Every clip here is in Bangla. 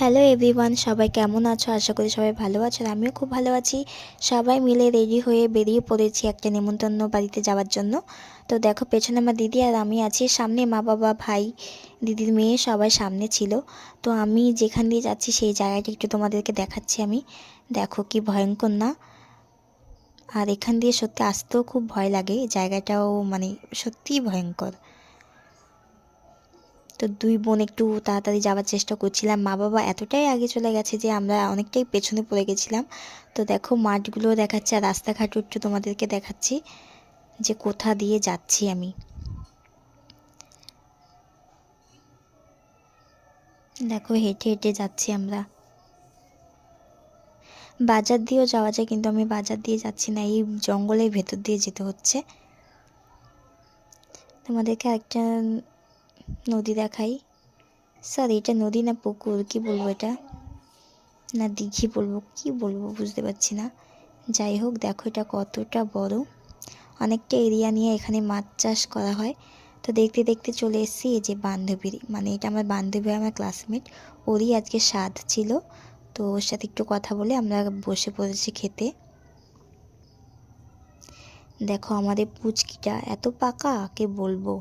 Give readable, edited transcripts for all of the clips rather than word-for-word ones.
হ্যালো এভরিওয়ান, সবাই কেমন আছো? আশা করি সবাই ভালো আছো। আর আমিও খুব ভালো আছি। সবাই মিলে রেডি হয়ে বেরিয়ে পড়েছি একটা নেমন্তন্ন বাড়িতে যাওয়ার জন্য। তো দেখো, পেছনে আমার দিদি আর আমি আছি, সামনে মা বাবা ভাই দিদির মেয়ে সবাই সামনে ছিল। তো আমি যেখান দিয়ে যাচ্ছি সেই জায়গাটা একটু তোমাদেরকে দেখাচ্ছি। আমি দেখো কি ভয়ঙ্কর না? আর এখান দিয়ে সত্যি আসতেও খুব ভয় লাগে, জায়গাটাও মানে সত্যিই ভয়ঙ্কর। তো দুই বোন একটু তাড়াতাড়ি যাওয়ার চেষ্টা করছিলাম। মা বাবা এতটাই আগে চলে গেছে যে আমরা অনেকটাই পেছনে পড়ে গেছিলাম। তো দেখো মাঠগুলো দেখাচ্ছে আর রাস্তাঘাটও একটু তোমাদেরকে দেখাচ্ছি যে কোথা দিয়ে যাচ্ছি আমি। দেখো হেঁটে হেঁটে যাচ্ছি আমরা। বাজার দিয়েও যাওয়া যায়, কিন্তু আমি বাজার দিয়ে যাচ্ছি না, এই জঙ্গলের ভেতর দিয়ে যেতে হচ্ছে। তোমাদেরকে একটা নদী দেখাই। সরি, এটা নদী না পুকুর কি বলবো, এটা না দিঘি বলবো, কি বলবো বুঝতে পারছি না। যাই হোক, দেখো এটা কতটা বড়, অনেকটা এরিয়া নিয়ে এখানে মাছ চাষ করা হয়। তো দেখতে দেখতে চলে এসেছি এই যে বান্ধবীর, মানে এটা আমার বান্ধবী, আমার ক্লাসমেট, ওরই আজকে স্বাদ ছিল। তো ওর সাথে একটু কথা বলে আমরা বসে পড়েছি খেতে। দেখো আমাদের পুচকিটা এত পাকা, কে বলবো।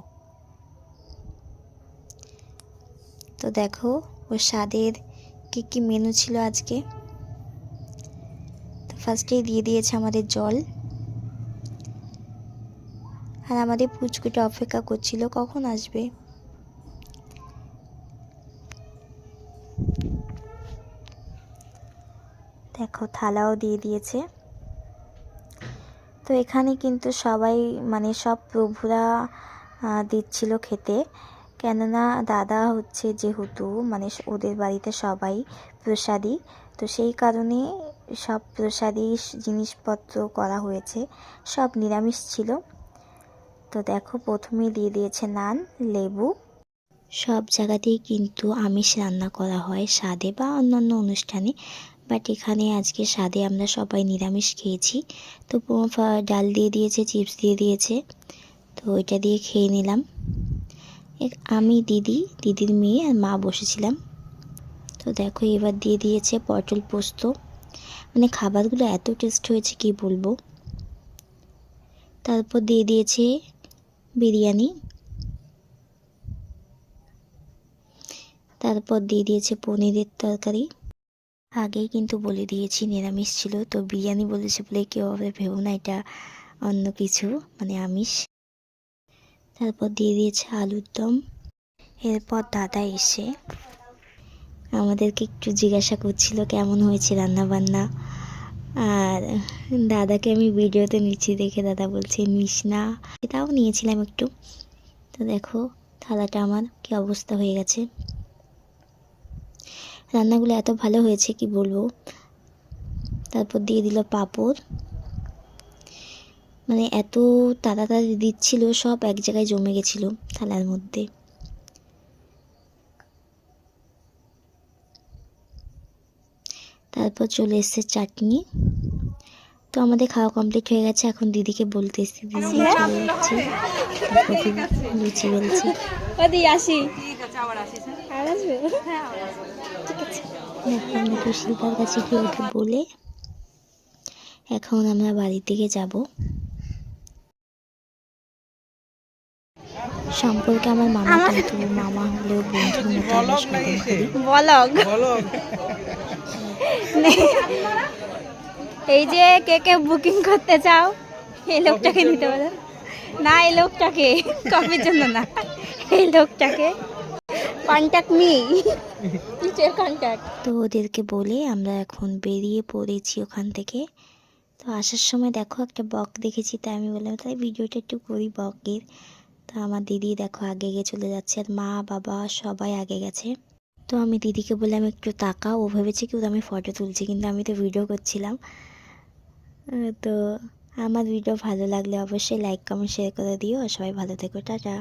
তো দেখো ওর স্বাদের কী কী মেনু ছিল আজকে। তো ফার্স্টেই দিয়ে দিয়েছে আমাদের জল, আর আমাদের পুচকুটা অপেক্ষা করছিল কখন আসবে। দেখো থালাও দিয়ে দিয়েছে। তো এখানে কিন্তু সবাই মানে সব প্রভুরা দিচ্ছিল খেতে, কেননা দাদা হচ্ছে যেহেতু মানে ওদের বাড়িতে সবাই প্রসাদী, তো সেই কারণে সব প্রসাদী জিনিসপত্র করা হয়েছে, সব নিরামিষ ছিল। তো দেখো প্রথমে দিয়ে দিয়েছে নান, লেবু। সব জায়গাতেই কিন্তু আমিষ রান্না করা হয় স্বাদে বা অন্যান্য অনুষ্ঠানে, বাট এখানে আজকে স্বাদে আমরা সবাই নিরামিষ খেয়েছি। তো ডাল দিয়ে দিয়েছে, চিপস দিয়ে দিয়েছে, তো ওইটা দিয়ে খেয়ে নিলাম। আমি দিদির মেয়ে আর মা বসেছিলাম। তো দেখো এবার দিয়ে দিয়েছে পটল পোস্ত, মানে খাবারগুলো এত টেস্ট হয়েছে কি বলবো। তারপর দিয়ে দিয়েছে বিরিয়ানি, তারপর দিয়ে দিয়েছে পনিরের তরকারি। আগেই কিন্তু বলে দিয়েছি নিরামিষ ছিল, তো বিরিয়ানি বলেছে বলে কেউ আবার ভেবো না এটা অন্য কিছু, মানে আমিষ। তারপর দিয়ে দিয়েছে আলুর দম। এরপর দাদা এসে আমাদেরকে একটু জিজ্ঞাসা করছিল কেমন হয়েছে রান্না বান্না, আর দাদাকে আমি ভিডিওতে নিচ্ছি দেখে দাদা বলছে নিস না, সেটাও নিয়েছিলাম একটু। তো দেখো থালাটা আমার কি অবস্থা হয়ে গেছে। রান্নাগুলো এত ভালো হয়েছে কি বলবো। তারপর দিয়ে দিল পাঁপড়, মানে এত তাড়াতাড়ি দিচ্ছিল, সব এক জায়গায় জমে গেছিলো থালার মধ্যে। তারপর চলে এসছে চাটনি। তো আমাদের খাওয়া কমপ্লিট হয়ে গেছে, এখন দিদিকে বলতে এসছি, দিদি চলে যাচ্ছে, লুচি বলছি আমরা সুশীলদার কাছে গিয়ে ওকে বলে এখন আমরা বাড়ির দিকে যাব। সম্পর্কে আমার মামা, কিন্তু মামা হলেও বন্ধুর মতো আমরা সম্মান করি। এই যে কে কে বুকিং করতে চাও এই লোকটাকে নিতে পারো না, এই লোকটাকে কফির জন্য না, এই লোকটাকে কন্ট্যাক্ট মি, কিসের কন্ট্যাক্ট। তো ওদেরকে বলে আমরা এখন বেরিয়ে পড়েছি ওখান থেকে। তো আসার সময় দেখো একটা বক দেখেছি, তাই আমি বললাম তাই ভিডিওটা একটু করি বকের। তো আমার দিদি দেখো আগে গিয়ে চলে যাচ্ছে, আর মা বাবা সবাই আগে গেছে। তো আমি দিদিকে বললাম একটু তাকাও, ও ভেবেছে কি আমি ফটো তুলছি, কিন্তু আমি তো ভিডিও করছিলাম। তো আমার ভিডিও ভালো লাগলে অবশ্যই লাইক কমেন্ট শেয়ার করে দিও, আর সবাই ভালো থেকো, টাটা।